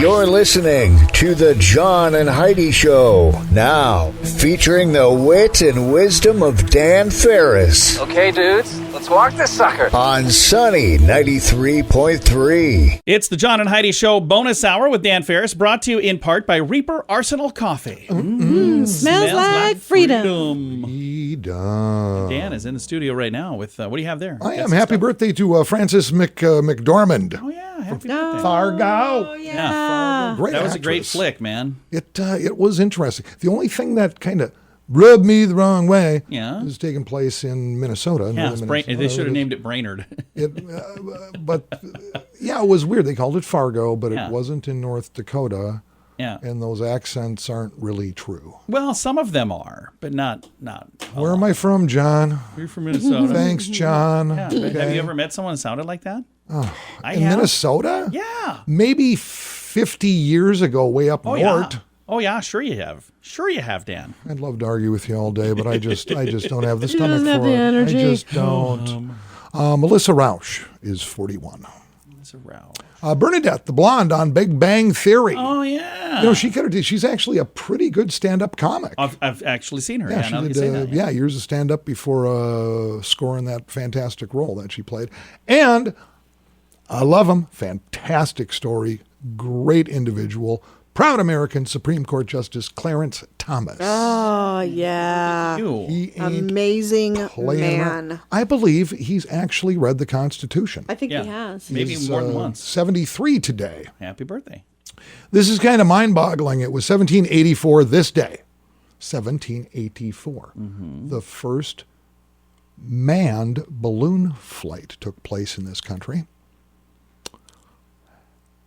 You're listening to the John and Heidi Show, now featuring the wit and wisdom of Dan Farris. Okay, dudes, let's walk this sucker. On Sunny 93.3. It's the John and Heidi Show bonus hour with Dan Farris, brought to you in part by Reaper Arsenal Coffee. Smells like freedom. Dan is in the studio right now with, what do you have there? I am. Happy birthday to Frances McDormand. Oh, yeah. Happy birthday. Fargo. Yeah. Great That was a great actress. flick, man. It was interesting. The only thing that kind of rubbed me the wrong way was taking place in Minnesota. Yeah, Minnesota. they should have named it Brainerd. It was weird. They called it Fargo, but it wasn't in North Dakota. Yeah. And those accents aren't really true. Well, some of them are, but not. Where am I from, John? You're from Minnesota. Thanks, John. Yeah, but have you ever met someone that sounded like that? In Minnesota? Yeah. Maybe 50 years ago, way up north. Yeah. Oh, yeah, sure you have. Sure you have, Dan. I'd love to argue with you all day, but I just don't have the stomach doesn't have for the it. energy. I just don't. Melissa Rauch is 41. It's a row. Bernadette, the blonde on Big Bang Theory. Oh, yeah. You know, she's actually a pretty good stand-up comic. I've actually seen her. Yeah, now she that you did, say that. years of stand-up before scoring that fantastic role that she played. And I love him. Fantastic story. Great individual. Proud American Supreme Court Justice Clarence Thomas. Oh, yeah. He ain't Amazing playing man. around. I believe he's actually read the Constitution. I think Yeah. he has. Maybe He's, more than once. 73 today. Happy birthday. This is kind of mind-boggling. It was 1784 this day. 1784. The first manned balloon flight took place in this country.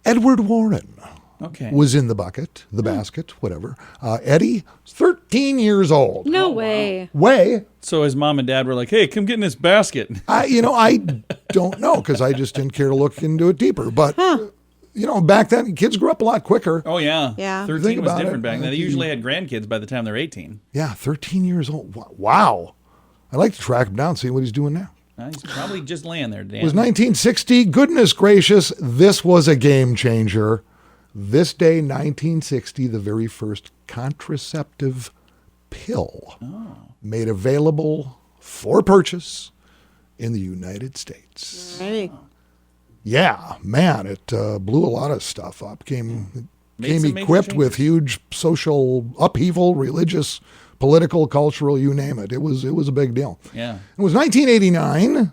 Edward Warren was in the basket, whatever. Eddie, 13 years old. No way. So his mom and dad were like, hey, come get in this basket. I don't know because I just didn't care to look into it deeper. But, back then, kids grew up a lot quicker. Oh, yeah. Yeah. 13 was different back then. They usually had grandkids by the time they're 18. Yeah, 13 years old. Wow. I'd like to track him down, see what he's doing now. He's probably just laying there, Dan. It was 1960. Goodness gracious, this was a game changer. This day, 1960, the very first contraceptive pill made available for purchase in the United States. Right. Yeah, man, it blew a lot of stuff up. Came equipped with huge social upheaval, religious, political, cultural, you name it. It was a big deal. Yeah. It was 1989.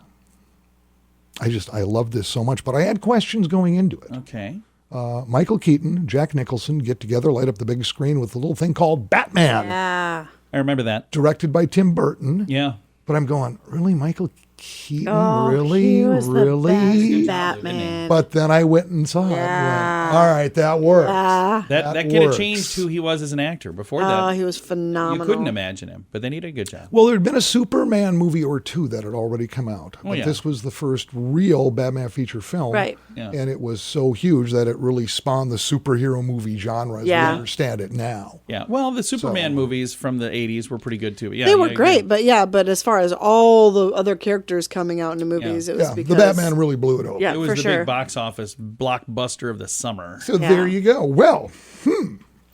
I love this so much, but I had questions going into it. Okay. Michael Keaton, Jack Nicholson get together, light up the big screen with a little thing called Batman. Yeah. I remember that. Directed by Tim Burton. Yeah. But I'm going, really, Michael Keaton? He was really? the best Batman. But then I went and saw it. Yeah. All right, that works. That kid had changed who he was as an actor. Before that, Oh, he was phenomenal. you couldn't imagine him, but they did a good job. Well, there had been a Superman movie or two that had already come out. But this was the first real Batman feature film. Right. Yeah. And it was so huge that it really spawned the superhero movie genre as we understand it now. Yeah. Well, the Superman movies from the 80s were pretty good, too. Yeah, They were great, but as far as all the other characters coming out in the movies, it was because... the Batman really blew it over. Yeah, it was for the sure. big box office blockbuster of the summer. So there you go. Well,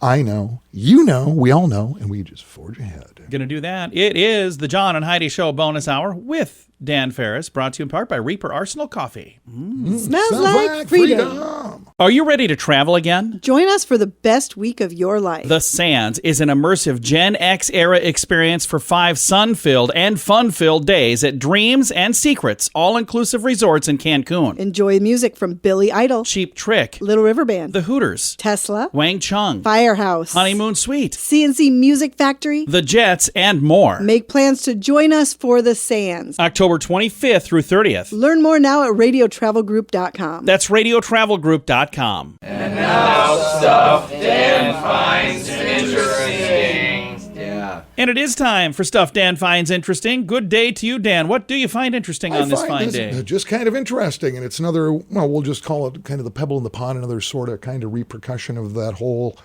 I know, you know, we all know, and we just forge ahead. Gonna do that. It is the John and Heidi Show bonus hour with Dan Farris, brought to you in part by Reaper Arsenal Coffee. Smells like freedom. Are you ready to travel again? Join us for the best week of your life. The Sands is an immersive Gen X era experience for 5 sun-filled and fun-filled days at Dreams and Secrets all-inclusive resorts in Cancun. Enjoy music from Billy Idol, Cheap Trick, Little River Band, The Hooters, Tesla, Wang Chung, Firehouse, Honeymoon Suite, CNC Music Factory, The Jets, and more. Make plans to join us for the Sands. October 25th through 30th. Learn more now at radiotravelgroup.com. That's radiotravelgroup.com. And now stuff Dan finds interesting. Yeah. And it is time for Stuff Dan Finds Interesting. Good day to you, Dan. What do you find interesting on this fine day? Just kind of interesting, and it's another, we'll just call it kind of the pebble in the pond, another sort of kind of repercussion of that whole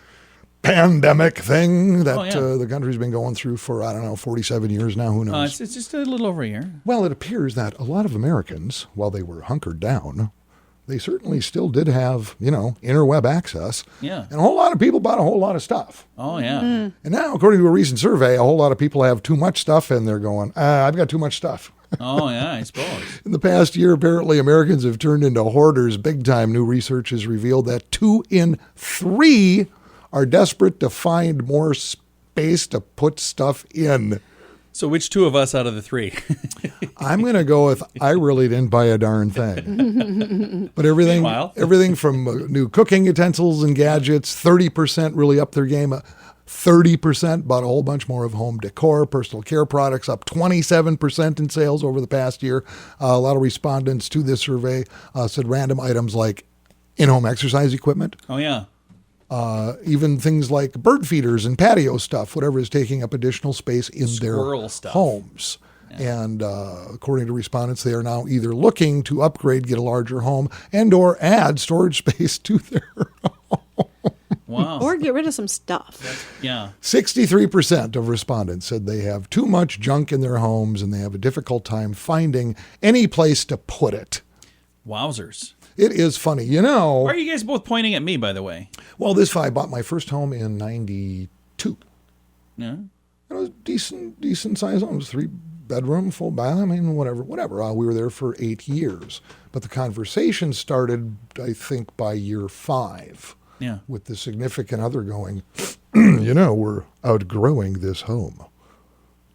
pandemic thing that the country's been going through for, 47 years now. Who knows? It's just a little over a year. Well, it appears that a lot of Americans, while they were hunkered down, they certainly still did have, interweb access. Yeah. And a whole lot of people bought a whole lot of stuff. Oh, yeah. Mm. And now, according to a recent survey, a whole lot of people have too much stuff, and they're going, I've got too much stuff. Oh, yeah, I suppose. In the past year, apparently, Americans have turned into hoarders big time. New research has revealed that 2 in 3 are desperate to find more space to put stuff in. So which 2 of us out of the 3? I'm going to go with I really didn't buy a darn thing. But everything from new cooking utensils and gadgets, 30% really upped their game. 30% bought a whole bunch more of home decor, personal care products, up 27% in sales over the past year. A lot of respondents to this survey said random items like in-home exercise equipment. Oh, yeah. Even things like bird feeders and patio stuff, whatever is taking up additional space in Squirrel their stuff. homes. Yeah. And according to respondents, they are now either looking to upgrade, get a larger home, and or add storage space to their home. Wow. Or get rid of some stuff. Yeah. 63% of respondents said they have too much junk in their homes and they have a difficult time finding any place to put it. Wowzers. It is funny. Why are you guys both pointing at me, by the way? Well, I bought my first home in 92. Yeah. It was decent size home. It was 3-bedroom, full bath. I mean, whatever. We were there for 8 years. But the conversation started, I think, by year 5. Yeah. With the significant other going, we're outgrowing this home.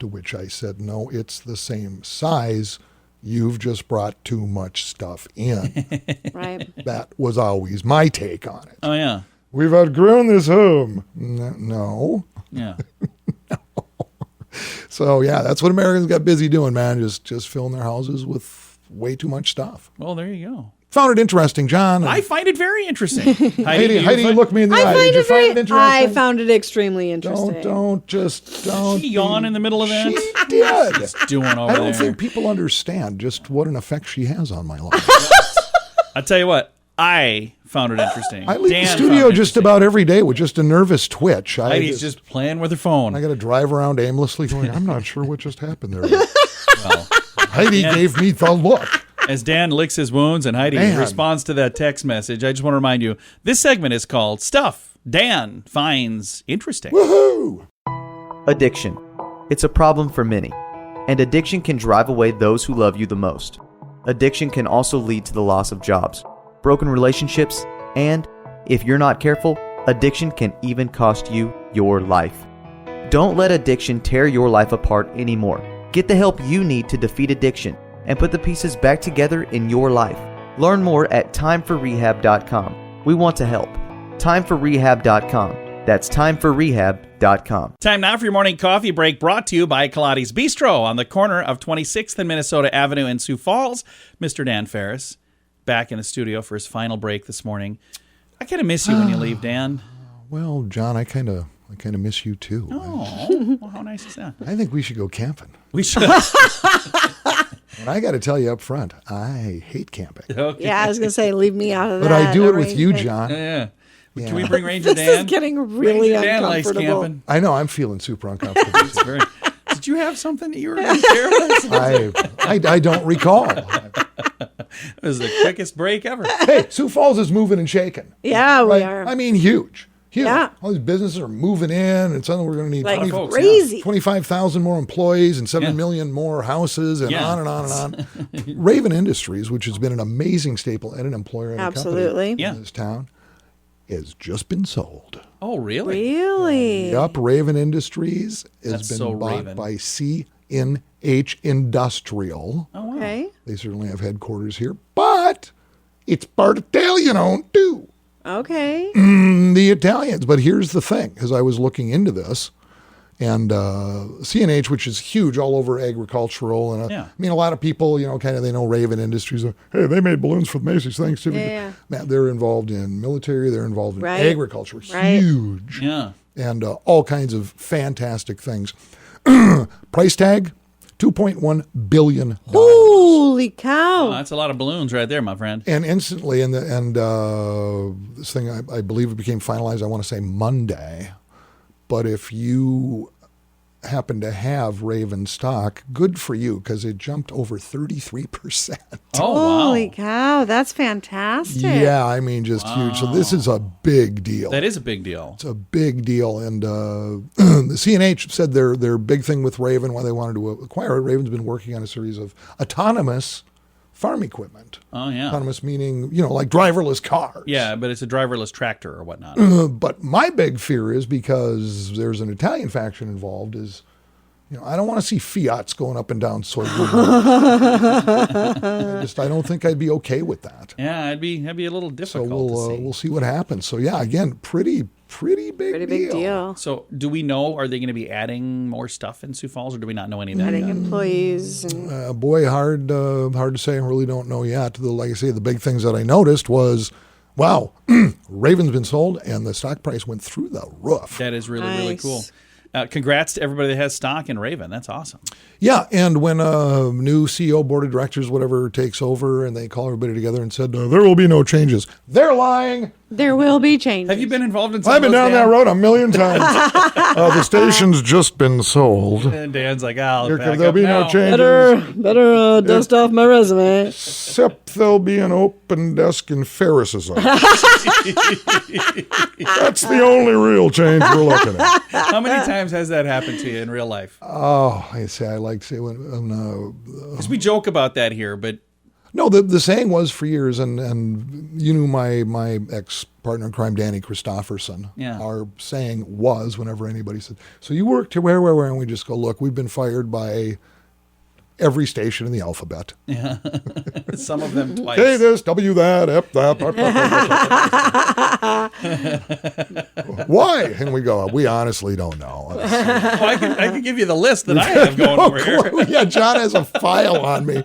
To which I said, no, it's the same size. You've just brought too much stuff in. Right. That was always my take on it. Oh, yeah. We've outgrown this home. No. Yeah. So, yeah, that's what Americans got busy doing, man. Just filling their houses with way too much stuff. Well, there you go. Found it interesting, John. I find it very interesting. Heidi, you look me in the eye. Did you find it interesting? I found it extremely interesting. Don't. She yawn in the middle of that? She did. She's doing over I don't there. think people understand just what an effect she has on my life. I'll tell you what. I found it interesting. I leave Dan the studio found it just interesting. about every day with just a nervous twitch. Heidi's just playing with her phone. I got to drive around aimlessly going, I'm not sure what just happened there. Well, Heidi gave me the look. as Dan licks his wounds and Heidi responds to that text message, I just want to remind you, this segment is called Stuff Dan Finds Interesting. Woohoo! Addiction. It's a problem for many, and addiction can drive away those who love you the most. Addiction can also lead to the loss of jobs, broken relationships, and, if you're not careful, addiction can even cost you your life. Don't let addiction tear your life apart anymore. Get the help you need to defeat addiction and put the pieces back together in your life. Learn more at timeforrehab.com. We want to help. Timeforrehab.com. That's timeforrehab.com. Time now for your morning coffee break, brought to you by Kaladi's Bistro on the corner of 26th and Minnesota Avenue in Sioux Falls. Mr. Dan Farris, back in the studio for his final break this morning. I kind of miss you when you leave, Dan. Well, John, I kind of miss you too. Oh, well, how nice is that? I think we should go camping. We should. And I got to tell you up front, I hate camping. Okay. Yeah, I was going to say, leave me out of that. But I do it with you, arrangement. John. Yeah. Yeah. Can we bring Ranger This Dan? is getting really Ranger Dan likes uncomfortable. camping. I know, I'm feeling super uncomfortable. It's very. Did you have something that you were going to share with us? I don't recall. It was the quickest break ever. Hey, Sioux Falls is moving and shaking. Yeah, we Right? are. I mean, huge. Yeah. All these businesses are moving in, and suddenly we're going to need Like 20 crazy. 25,000 more employees and 7 Yeah. million more houses, and Yeah. on and on and on. Raven Industries, which has been an amazing staple and an employer and a Absolutely. company Yeah. in this town, has just been sold. Oh, really? Really? Yup, Raven Industries has That's been so bought Raven. by C&H Industrial. Oh, wow. Okay. They certainly have headquarters here, but it's part Italian-owned too. Okay. The Italians. But here's the thing, as I was looking into this, and C&H, which is huge all over agricultural, and Yeah. I mean, a lot of people, kind of, they know Raven Industries. Hey, they made balloons for the Macy's Thanksgiving. Yeah. Man, they're involved in military. They're involved in Right. agriculture. Right. Huge. Yeah. And all kinds of fantastic things. Price tag, $2.1 billion. Holy cow. Oh, that's a lot of balloons right there, my friend. And instantly, this thing, I believe it became finalized, I want to say Monday. But if you happen to have Raven stock, good for you, because it jumped over 33%. Oh, wow. Holy cow, that's fantastic. Yeah, I mean, just huge. So this is a big deal. That is a big deal. It's a big deal. And the CNH said their big thing with Raven, why they wanted to acquire it, Raven's been working on a series of autonomous farm equipment. Oh, yeah. Autonomous meaning, like driverless cars. Yeah, but it's a driverless tractor or whatnot. But my big fear is, because there's an Italian faction involved, is, I don't want to see Fiats going up and down soybean. I don't think I'd be okay with that. Yeah, it'd be a little difficult So to see. we'll see what happens. So yeah, again, pretty big Pretty big deal. So do we know, are they going to be adding more stuff in Sioux Falls, or do we not know any of that Adding yet? employees. And Boy, hard to say. I really don't know yet. Like I say, the big things that I noticed was, wow, Raven's been sold and the stock price went through the roof. That is really, really Nice. cool. Congrats to everybody that has stock in Raven. That's awesome. Yeah, and when a new CEO, board of directors, whatever, takes over and they call everybody together and said, there will be no changes. They're lying. there will be changes. Have you been involved in some I've been of those, down Dan? that road a million times. The station's just been sold. And Dan's like, I'll back There'll up be now. no changes. Better dust off my resume. Except there'll be an open desk in Ferris's office. That's the only real change we're looking at. How many times has that happened to you in real life? Oh, I like to say when Because we joke about that here, but no, the saying was for years, and you knew my ex-partner in crime, Danny Christofferson. Yeah. Our saying was, whenever anybody said, so you worked here, where, and we just go, look, we've been fired by every station in the alphabet. some of them twice. Hey, this, W that, F that. Why? And we go, we honestly don't know. Oh, I can give you the list that I have going over here. Yeah, John has a file on me.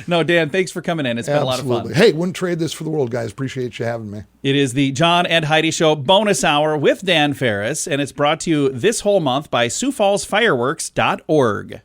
No, Dan, thanks for coming in. It's been a lot of fun. Hey, wouldn't trade this for the world, guys. Appreciate you having me. It is the John and Heidi Show bonus hour with Dan Farris, and it's brought to you this whole month by SiouxFallsFireworks.org.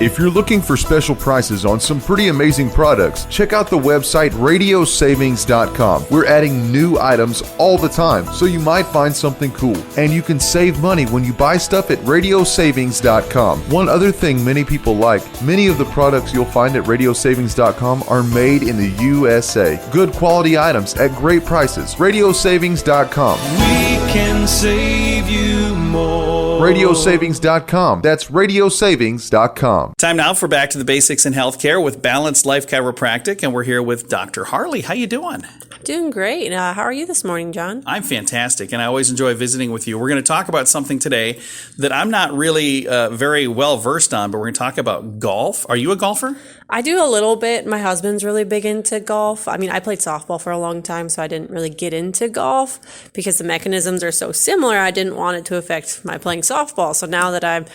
If you're looking for special prices on some pretty amazing products, check out the website radiosavings.com. We're adding new items all the time, so you might find something cool. And you can save money when you buy stuff at radiosavings.com. One other thing many people like, many of the products you'll find at radiosavings.com are made in the USA. Good quality items at great prices. Radiosavings.com. We can save you more. Radiosavings.com. That's radiosavings.com. Time now for Back to the Basics in Healthcare with Balanced Life Chiropractic, and we're here with Dr. Harley. How you doing? Doing great. How are you this morning, John? I'm fantastic, and I always enjoy visiting with you. We're going to talk about something today that I'm not really very well versed on, but we're going to talk about golf. Are you a golfer? I do a little bit. My husband's really big into golf. I mean, I played softball for a long time, so I didn't really get into golf because the mechanisms are so similar. I didn't want it to affect my playing softball. So now that I'm,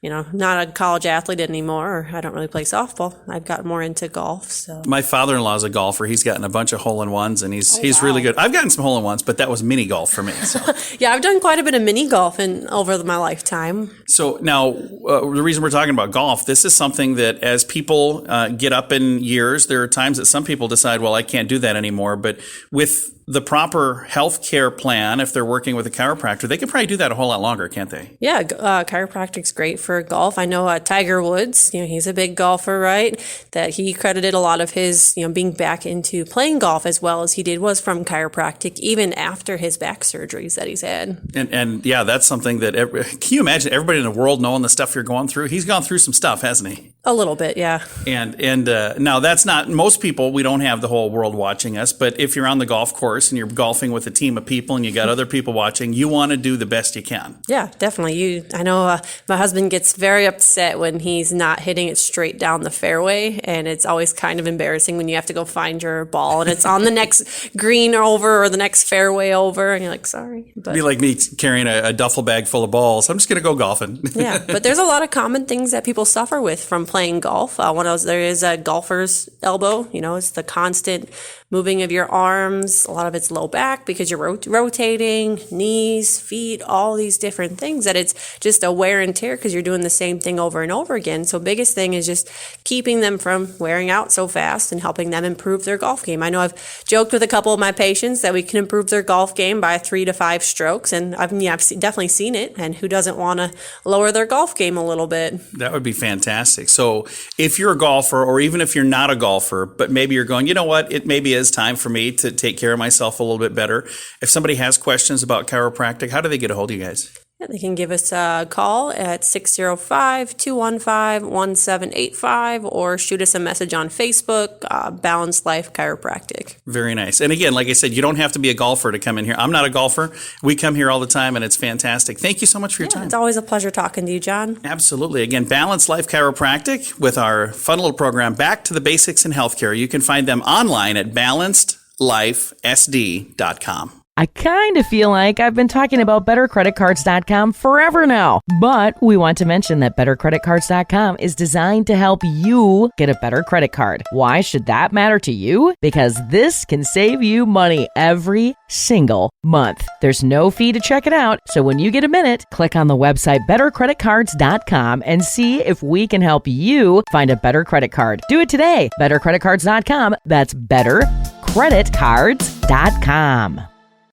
not a college athlete anymore, or I don't really play softball, I've gotten more into golf. So My father-in-law is a golfer. He's gotten a bunch of hole-in-ones, and he's really good. I've gotten some hole-in-ones, but that was mini golf for me. So. yeah, I've done quite a bit of mini golf over my lifetime. So now, the reason we're talking about golf, this is something that as people get up in years, there are times that some people decide, well, I can't do that anymore. But with the proper health care plan, if they're working with a chiropractor, they could probably do that a whole lot longer, can't they? Yeah, chiropractic's great for golf. I know Tiger Woods, he's a big golfer, right? That he credited a lot of his, being back into playing golf as well as he did was from chiropractic, even after his back surgeries that he's had. And yeah, that's something that, can you imagine everybody in the world knowing the stuff you're going through? He's gone through some stuff, hasn't he? A little bit, yeah. And now that's not, most people, we don't have the whole world watching us, but if you're on the golf course and you're golfing with a team of people and you got other people watching, you want to do the best you can. Yeah, definitely. I know my husband gets very upset when he's not hitting it straight down the fairway, and it's always kind of embarrassing when you have to go find your ball and it's on the next green over or the next fairway over, and you're like, sorry. But It'd be like me carrying a duffel bag full of balls. I'm just going to go golfing. yeah, but there's a lot of common things that people suffer with from playing golf. One of those, there is a golfer's elbow. It's the constant moving of your arms. A lot of it's low back because you're rotating, knees, feet, all these different things that it's just a wear and tear because you're doing the same thing over and over again. So biggest thing is just keeping them from wearing out so fast and helping them improve their golf game. I know I've joked with a couple of my patients that we can improve their golf game by 3 to 5 strokes, and I've definitely seen it. And who doesn't want to lower their golf game a little bit? That would be fantastic. So if you're a golfer, or even if you're not a golfer, but maybe you're going, you know what, it maybe is time for me to take care of myself a little bit better. If somebody has questions about chiropractic, how do they get a hold of you guys? Yeah, they can give us a call at 605-215-1785 or shoot us a message on Facebook, Balanced Life Chiropractic. Very nice. And again, like I said, you don't have to be a golfer to come in here. I'm not a golfer. We come here all the time, and it's fantastic. Thank you so much for your time. It's always a pleasure talking to you, John. Absolutely. Again, Balanced Life Chiropractic with our fun little program, Back to the Basics in Healthcare. You can find them online at balancedlifesd.com. I kind of feel like I've been talking about BetterCreditCards.com forever now, but we want to mention that BetterCreditCards.com is designed to help you get a better credit card. Why should that matter to you? Because this can save you money every single month. There's no fee to check it out, so when you get a minute, click on the website BetterCreditCards.com and see if we can help you find a better credit card. Do it today. BetterCreditCards.com. That's BetterCreditCards.com.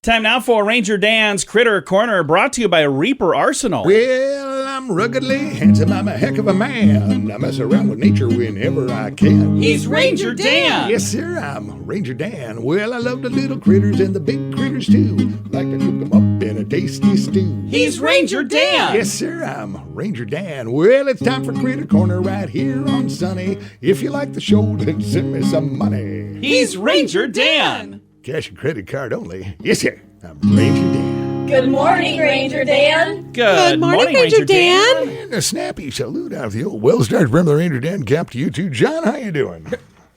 Time now for Ranger Dan's Critter Corner, brought to you by Reaper Arsenal. Well, I'm ruggedly handsome. I'm a heck of a man. I mess around with nature whenever I can. He's Ranger Dan. Yes, sir, I'm Ranger Dan. Well, I love the little critters and the big critters too. Like to cook them up in a tasty stew. He's Ranger Dan. Yes, sir, I'm Ranger Dan. Well, it's time for Critter Corner right here on Sunny. If you like the show, then send me some money. He's Ranger Dan. Cash and credit card only. Yes, sir. I'm Ranger Dan. Good morning, Ranger Dan. Good morning, Ranger Dan. And a snappy salute out of the old well-started Brimley Ranger Dan cap to you too. John, how you doing?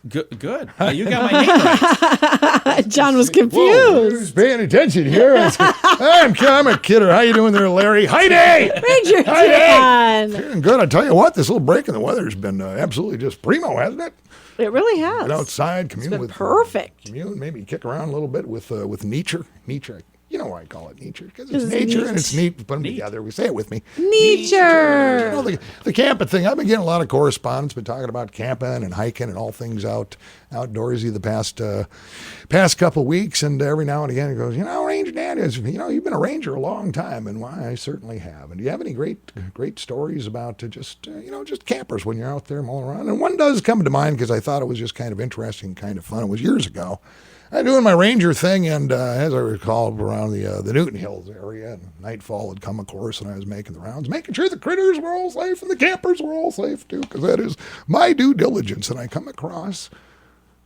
Good. You got my name right. John was confused. Whoa, who's paying attention here? I'm a kidder. How you doing there, Larry? Heidi! Ranger Dan. Feeling good. I tell you what, this little break in the weather has been absolutely just primo, hasn't it? It really has. Get outside, commune with perfect. Commune, maybe kick around a little bit with nature. Nature. You know why I call it nature? Because it's nature neat. And it's neat. Put them together. We say it with me. Nature. You know, the camping thing. I've been getting a lot of correspondence, been talking about camping and hiking and all things outdoorsy the past couple of weeks. And every now and again it goes, Ranger Dan is, you've been a ranger a long time. And why? I certainly have. And do you have any great stories about just campers when you're out there mulling around? And one does come to mind because I thought it was just kind of interesting, kind of fun. It was years ago. I was doing my ranger thing, and as I recall, around the Newton Hills area, and nightfall had come, of course, and I was making the rounds, making sure the critters were all safe and the campers were all safe, too, because that is my due diligence. And I come across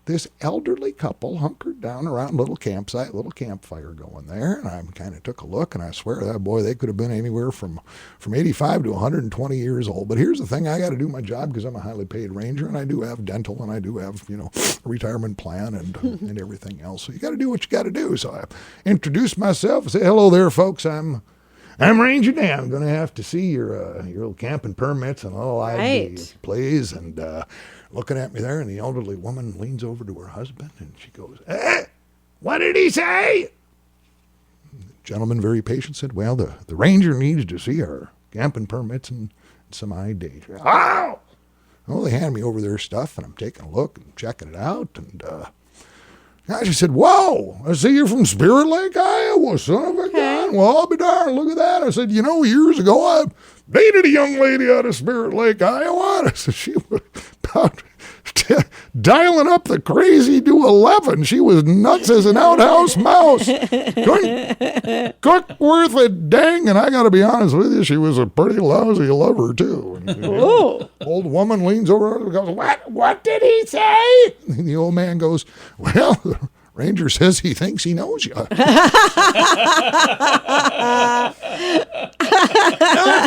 this elderly couple hunkered down around a little campsite, little campfire going there, and I kind of took a look, and I swear that boy, they could have been anywhere from 85 to 120 years old. But here's the thing, I got to do my job because I'm a highly paid ranger, and I do have dental, and I do have, a retirement plan and everything else. So you got to do what you got to do. So I introduced myself and said, hello there, folks, I'm Ranger Dan. I'm going to have to see your little camping permits and all ID, please. And looking at me there, and the elderly woman leans over to her husband, and she goes, what did he say? The gentleman, very patient, said, well, the ranger needs to see our camping permits and some ID. Oh! Well, they hand me over their stuff, and I'm taking a look and checking it out, and she said, whoa, I see you're from Spirit Lake, Iowa, son of a gun. Well, I'll be darned, look at that. I said, years ago, I dated a young lady out of Spirit Lake, Iowa. I said, she was about dialing up the crazy to 11. She was nuts as an outhouse mouse. Cook worth a dang, and I got to be honest with you, she was a pretty lousy lover, too. And, old woman leans over and goes, what did he say? And the old man goes, well, the ranger says he thinks he knows you. That's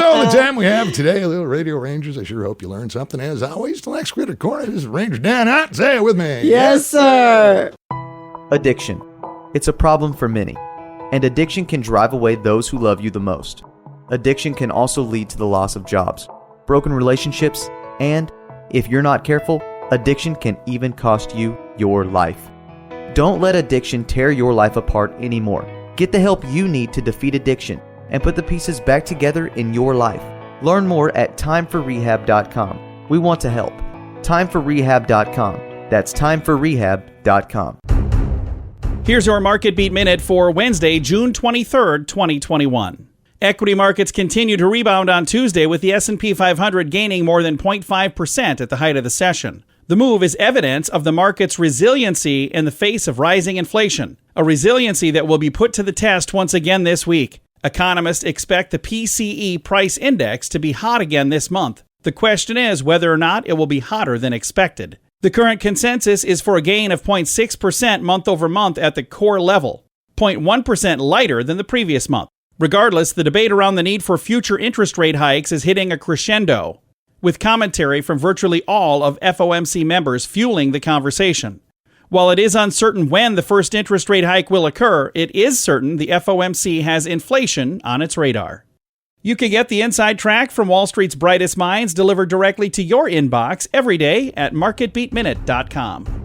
all the time we have today, little radio rangers. I sure hope you learned something. As always, till next Critter Corner, this is Ranger Dan out. Say it with me. Yes, sir. Addiction. It's a problem for many, and addiction can drive away those who love you the most. Addiction can also lead to the loss of jobs, broken relationships, and, if you're not careful, addiction can even cost you your life. Don't let addiction tear your life apart anymore. Get the help you need to defeat addiction and put the pieces back together in your life. Learn more at timeforrehab.com. We want to help. Timeforrehab.com. That's timeforrehab.com. Here's your Market Beat Minute for Wednesday, June 23rd, 2021. Equity markets continue to rebound on Tuesday, with the S&P 500 gaining more than 0.5% at the height of the session. The move is evidence of the market's resiliency in the face of rising inflation, a resiliency that will be put to the test once again this week. Economists expect the PCE price index to be hot again this month. The question is whether or not it will be hotter than expected. The current consensus is for a gain of 0.6% month over month at the core level, 0.1% lighter than the previous month. Regardless, the debate around the need for future interest rate hikes is hitting a crescendo, with commentary from virtually all of FOMC members fueling the conversation. While it is uncertain when the first interest rate hike will occur, it is certain the FOMC has inflation on its radar. You can get the inside track from Wall Street's brightest minds delivered directly to your inbox every day at marketbeatminute.com.